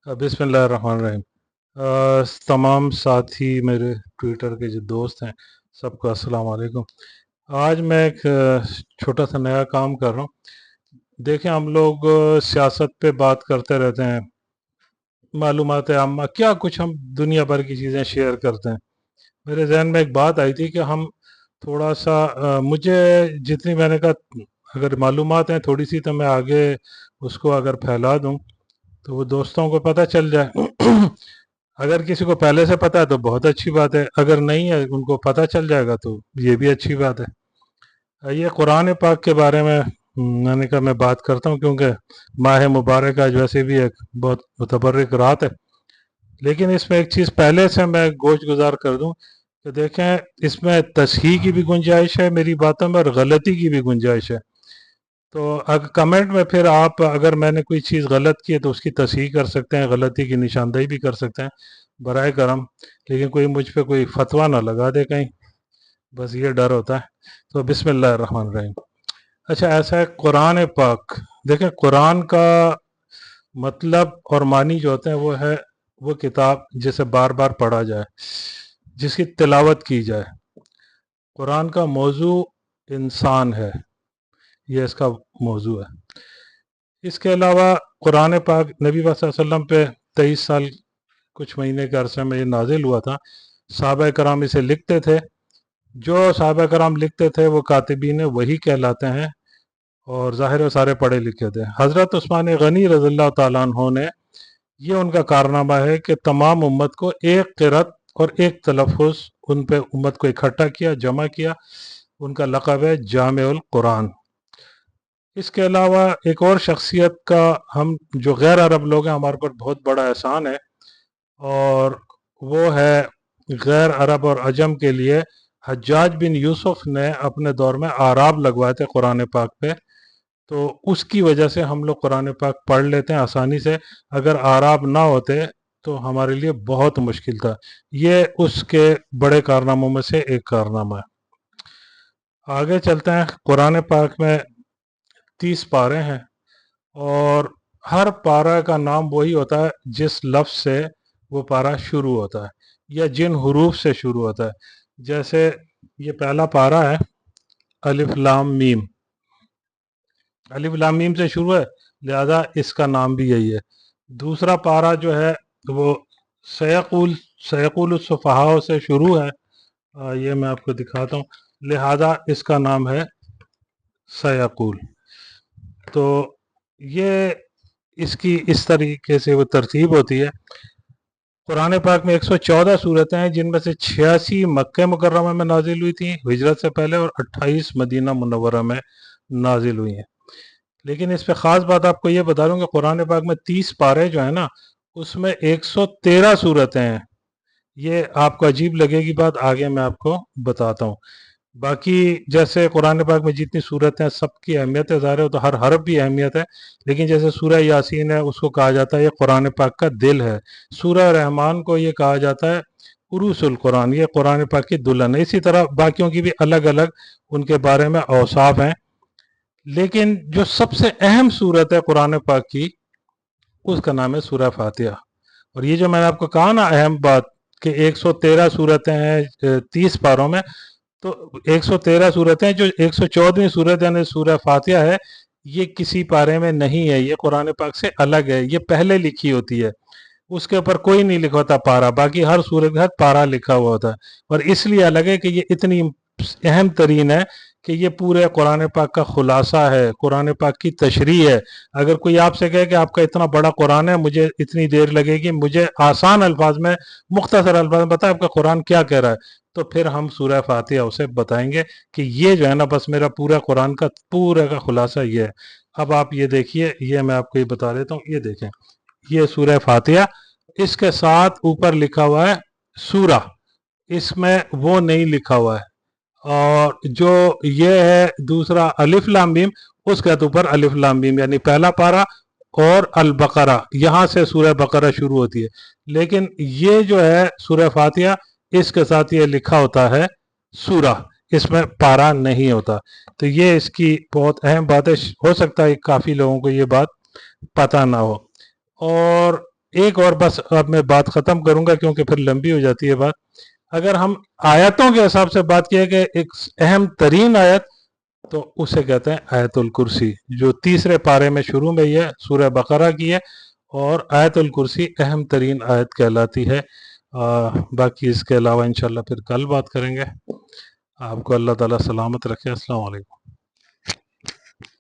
बिस्मिल्लाहिर्रहमानिर्रहीम। तमाम साथी मेरे ट्विटर के जो दोस्त हैं सबको अस्सलाम वालेकुम। आज मैं एक छोटा सा नया काम कर रहा हूँ। देखें, हम लोग सियासत पे बात करते रहते हैं, मालूमात आम्मा क्या कुछ हम दुनिया भर की चीज़ें शेयर करते हैं। मेरे जहन में एक बात आई थी कि हम थोड़ा सा मुझे जितनी मैंने कहा अगर मालूमात हैं थोड़ी सी तो मैं आगे उसको अगर फैला दूँ तो वो दोस्तों को पता चल जाए। अगर किसी को पहले से पता है तो बहुत अच्छी बात है, अगर नहीं है उनको पता चल जाएगा तो ये भी अच्छी बात है। ये कुरान पाक के बारे में मैंने कहा मैं बात करता हूँ, क्योंकि माह मुबारक आज वैसे भी एक बहुत मुतबर्रिक रात है। लेकिन इसमें एक चीज़ पहले से मैं गोश गुजार कर दूं कि देखें, इसमें तसहीह की भी गुंजाइश है मेरी बातों में और गलती की भी गुंजाइश है। तो अगर कमेंट में फिर आप अगर मैंने कोई चीज़ गलत की है तो उसकी तस्हीह कर सकते हैं, गलती की निशानदेही भी कर सकते हैं, बराए करम। लेकिन कोई मुझ पे कोई फतवा ना लगा दे कहीं, बस ये डर होता है। तो बिस्मिल्लाहिर्रहमानिर्रहीम। अच्छा, ऐसा है कुरान पाक। देखें, कुरान का मतलब और मानी जो होते हैं वो है वो किताब जिसे बार बार पढ़ा जाए, जिसकी तिलावत की जाए। कुरान का मौजू इंसान है, ये इसका मौजू है। इसके अलावा कुरान पाक नबी पाक सल्लल्लाहु अलैहि वसल्लम पे 23 साल कुछ महीने के अरसे में ये नाजिल हुआ था। सहाबा कराम इसे लिखते थे। जो सहाबा कराम लिखते थे वो कातिबीन वही कहलाते हैं, और ज़ाहिर है सारे पढ़े लिखे थे। हज़रत उस्मान गनी रज़ियल्लाहु ताला अन्हु ने, ये उनका कारनामा है कि तमाम उम्मत को एक क़िरत और एक तलफ़ुज़ उन पे उम्मत को इकट्ठा किया, जमा किया। उनका लक़ब है जामिउल कुरान। इसके अलावा एक और शख्सियत का हम जो गैर अरब लोग हैं हमारे पर बहुत बड़ा एहसान है, और वो है गैर अरब और अजम के लिए हज्जाज बिन यूसुफ ने अपने दौर में आराब लगवाए थे कुरान पाक पे। तो उसकी वजह से हम लोग कुरान पाक पढ़ लेते हैं आसानी से। अगर आराब ना होते तो हमारे लिए बहुत मुश्किल था। ये उसके बड़े कारनामों में से एक कारनामा है। आगे चलते हैं। कुरान पाक में 30 पारे हैं, और हर पारा का नाम वही होता है जिस लफ्ज़ से वो पारा शुरू होता है या जिन हरूफ से शुरू होता है। जैसे ये पहला पारा है अलिफ लाम मीम। अलिफ लाम मीम से शुरू है, लिहाजा इसका नाम भी यही है। दूसरा पारा जो है वो सयकुल सयकुल सुफहाओं से शुरू है। ये मैं आपको दिखाता हूँ, लिहाजा इसका नाम है सयकुल। तो ये इसकी इस तरीके से वो तरतीब होती है। कुरान पाक में 114 सूरतें हैं, जिनमें से 86 मक्के मुकर्रमा में नाजिल हुई थी हिजरत से पहले, और 28 मदीना मुनव्वरा में नाजिल हुई हैं। लेकिन इस पे ख़ास बात आपको ये बता दूं कि कुरान पाक में 30 पारे जो है ना, उसमें 113 सूरतें हैं। ये आपको अजीब लगेगी बात, आगे मैं आपको बताता हूँ। बाकी जैसे कुरान पाक में जितनी सूरतें हैं सबकी अहमियत है, ज़ाहिर है तो हर हरफ भी अहमियत है। लेकिन जैसे सूरह यासीन है, उसको कहा जाता है ये कुरान पाक का दिल है। सूरह रहमान को ये कहा जाता है उरूसुल कुरान, ये कुरान पाक की दुल्हन है। इसी तरह बाकियों की भी अलग अलग उनके बारे में औसाफ हैं। लेकिन जो सबसे अहम सूरत है कुरान पाक की, उसका नाम है सूरह फातिहा। और ये जो मैंने आपको कहा ना अहम बात कि 113 सूरतें हैं 30 पारों में, तो 113 सूरतें, जो 114वीं सूरत यानी सूरह फातिहा है, ये किसी पारे में नहीं है, ये कुरान पाक से अलग है। ये पहले लिखी होती है, उसके ऊपर कोई नहीं लिखा होता पारा, बाकी हर सूरत के साथ पारा लिखा हुआ होता है। और इसलिए अलग है कि ये इतनी अहम तरीन है कि ये पूरे कुरान पाक का खुलासा है, कुरान पाक की तशरीह है। अगर कोई आपसे कहे कि आपका इतना बड़ा कुरान है, मुझे इतनी देर लगेगी, मुझे आसान अल्फाज में, मुख्तसर अल्फाज में बताए आपका कुरान क्या कह रहा है, तो फिर हम सूरह फातिहा उसे बताएंगे कि ये जो है ना, बस मेरा पूरा कुरान का पूरा का खुलासा ये है। अब आप ये देखिए, ये मैं आपको ये बता देता हूँ, ये देखें, ये सूरह फातिहा, इसके साथ ऊपर लिखा हुआ है सूरा, इसमें वो नहीं लिखा हुआ है। और जो ये है दूसरा अलिफ लाम मीम, उसके ऊपर अलिफ लाम मीम, यानी पहला पारा और अल बकरा, यहाँ से सूरह बकरा शुरू होती है। लेकिन ये जो है सूरह फातिहा, इसके साथ ये लिखा होता है सूरा, इसमें पारा नहीं होता। तो ये इसकी बहुत अहम बात है। हो सकता है काफ़ी लोगों को ये बात पता ना हो। और ایک اور بس اب میں بات ختم کروں گا کیونکہ پھر لمبی ہو جاتی ہے بات. اگر ہم آیتوں کے حساب سے بات کیے کہ ایک اہم ترین آیت تو اسے کہتے ہیں آیت الکرسی، جو تیسرے پارے میں شروع میں یہ سورہ بقرہ کی ہے، اور آیت الکرسی اہم ترین آیت کہلاتی ہے. باقی اس کے علاوہ انشاءاللہ پھر کل بات کریں گے. آپ کو اللہ تعالیٰ سلامت رکھے. السلام علیکم.